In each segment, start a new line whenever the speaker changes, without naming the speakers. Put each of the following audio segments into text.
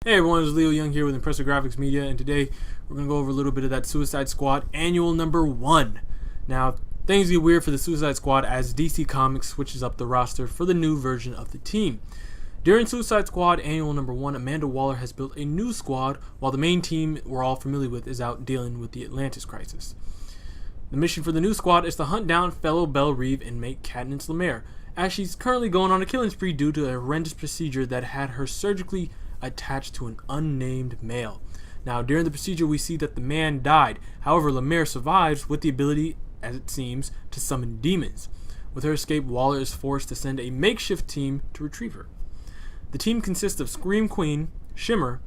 Hey everyone, it's Leo Young here with Impressive Graphics Media, and today we're going to go over a little bit of that Suicide Squad Annual number 1. Now, things get weird for the Suicide Squad as DC Comics switches up the roster for the new version of the team. During Suicide Squad Annual number 1, Amanda Waller has built a new squad while the main team we're all familiar with is out dealing with the Atlantis crisis. The mission for the new squad is to hunt down fellow Belle Reve inmate Katniss LeMaire, as she's currently going on a killing spree due to a horrendous procedure that had her surgically attached to an unnamed male. Now, during the procedure, we see that the man died. However, LeMaire survives with the ability, as it seems, to summon demons. With her escape, Waller is forced to send a makeshift team to retrieve her. The team consists of Scream Queen, Shimmer,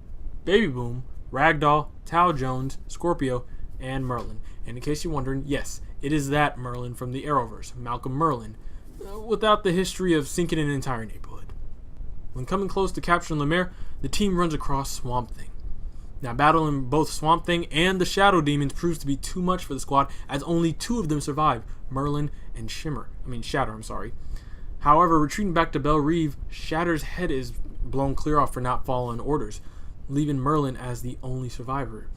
Baby Boom, Ragdoll, Tal Jones, Scorpio, and Merlin. And in case you're wondering, yes, it is that Merlin from the Arrowverse, Malcolm Merlin, without the history of sinking an entire neighborhood. When coming close to capturing LeMaire, the team runs across Swamp Thing. Now, battling both Swamp Thing and the Shadow Demons proves to be too much for the squad, as only 2 of them survive, Merlin and Shatter. However, retreating back to Belle Reve, Shatter's head is blown clear off for not following orders, leaving Merlin as the only survivor.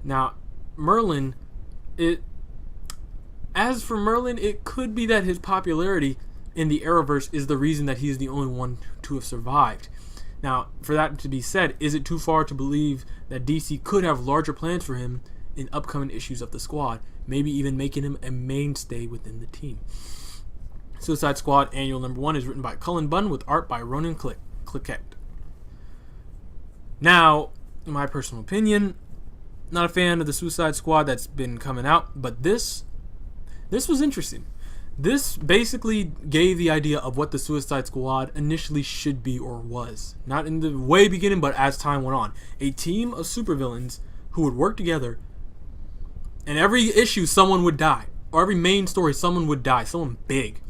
Now, as for Merlin, it could be that his popularity in the Arrowverse is the reason that he's the only one to have survived. Now, for that to be said, is it too far to believe that DC could have larger plans for him in upcoming issues of the squad, maybe even making him a mainstay within the team? Suicide Squad Annual number 1 is written by Cullen Bunn with art by Ronan Cliquette. Now, in my personal opinion, not a fan of the Suicide Squad that's been coming out, but this was interesting. This basically gave the idea of what the Suicide Squad initially should be or was. Not in the way beginning, but as time went on. A team of supervillains who would work together, and every issue someone would die. Or every main story someone would die, someone big.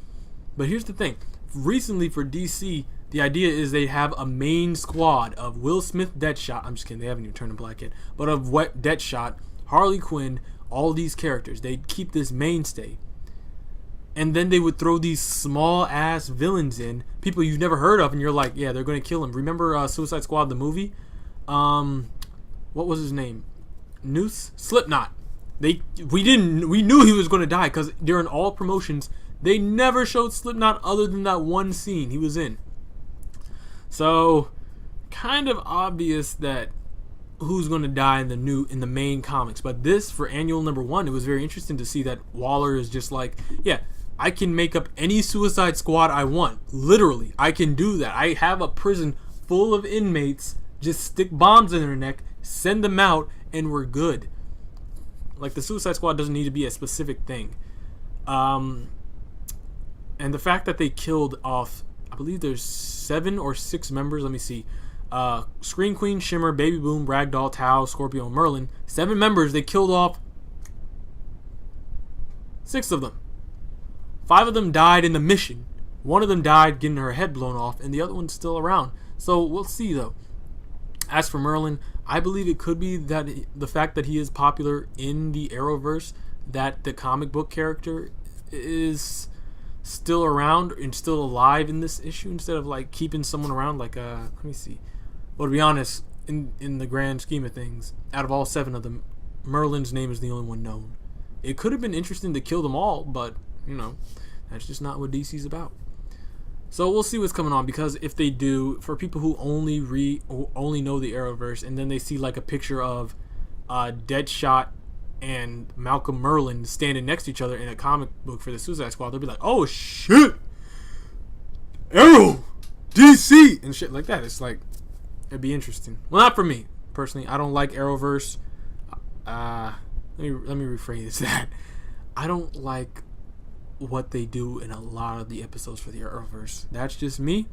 But here's the thing. Recently for DC, the idea is they have a main squad of Will Smith, Deadshot. I'm just kidding, they haven't even turned him black yet. But of Deadshot, Harley Quinn, all these characters. They'd keep this mainstay. And then they would throw these small-ass villains in, people you've never heard of, and you're like, yeah, they're going to kill him. Remember Suicide Squad, the movie? What was his name? Slipknot. We knew he was going to die, because during all promotions, they never showed Slipknot other than that one scene he was in. So, kind of obvious that who's going to die in the main comics. But this, for Annual number 1, it was very interesting to see that Waller is just like, yeah, I can make up any Suicide Squad I want. Literally, I can do that. I have a prison full of inmates. Just stick bombs in their neck, send them out, and we're good. Like, the Suicide Squad doesn't need to be a specific thing. And the fact that they killed off, I believe there's 7 or 6 members. Let me see. Scream Queen, Shimmer, Baby Boom, Ragdoll, Tao, Scorpio, and Merlin. 7 members. They killed off 6 of them. 5 of them died in the mission. 1 of them died getting her head blown off, and the other one's still around. So we'll see, though. As for Merlin, I believe it could be that the fact that he is popular in the Arrowverse, that the comic book character is still around and still alive in this issue, instead of like keeping someone around like let me see. Well, to be honest, in the grand scheme of things, out of all 7 of them, Merlin's name is the only one known. It could have been interesting to kill them all, but you know, that's just not what DC's about. So we'll see what's coming on, because if they do, for people who only know the Arrowverse, and then they see like a picture of Deadshot and Malcolm Merlin standing next to each other in a comic book for the Suicide Squad, they'll be like, oh shit, Arrow, DC, and shit like that. It's like, it'd be interesting. Well, not for me personally. I don't like Arrowverse. Let me rephrase that. I don't like what they do in a lot of the episodes for the Arrowverse. That's just me,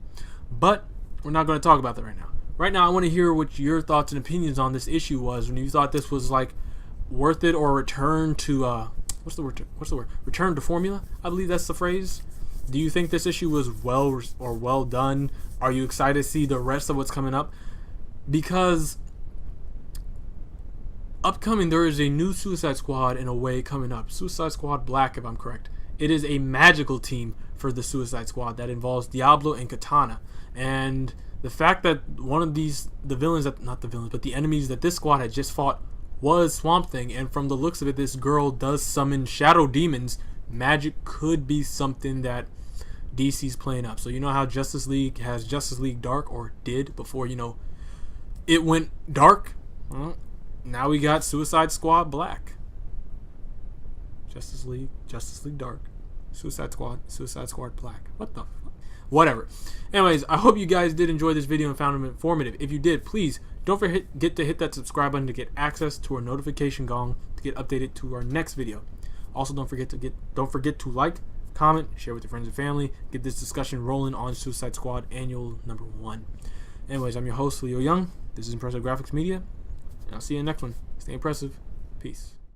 but we're not going to talk about that right now. Right now, I want to hear what your thoughts and opinions on this issue was, when you thought this was like worth it, or return to what's the word? Return to formula, I believe that's the phrase. Do you think this issue was well done? Are you excited to see the rest of what's coming up? Because upcoming, there is a new Suicide Squad in a way coming up. Suicide Squad Black, if I'm correct. It is a magical team for the Suicide Squad that involves Diablo and Katana. And the fact that one of the enemies that this squad had just fought was Swamp Thing, and from the looks of it, this girl does summon shadow demons. Magic could be something that DC's playing up. So you know how Justice League has Justice League Dark, or did before, it went dark? Well, now we got Suicide Squad Black. Justice League Dark. Suicide Squad Black. What the fuck? Whatever. Anyways, I hope you guys did enjoy this video and found it informative. If you did, please don't forget to hit that subscribe button to get access to our notification gong to get updated to our next video. Also, don't forget to like, comment, share with your friends and family. Get this discussion rolling on Suicide Squad Annual #1. Anyways, I'm your host, Leo Young. This is Impressive Graphix Media, and I'll see you in the next one. Stay impressive. Peace.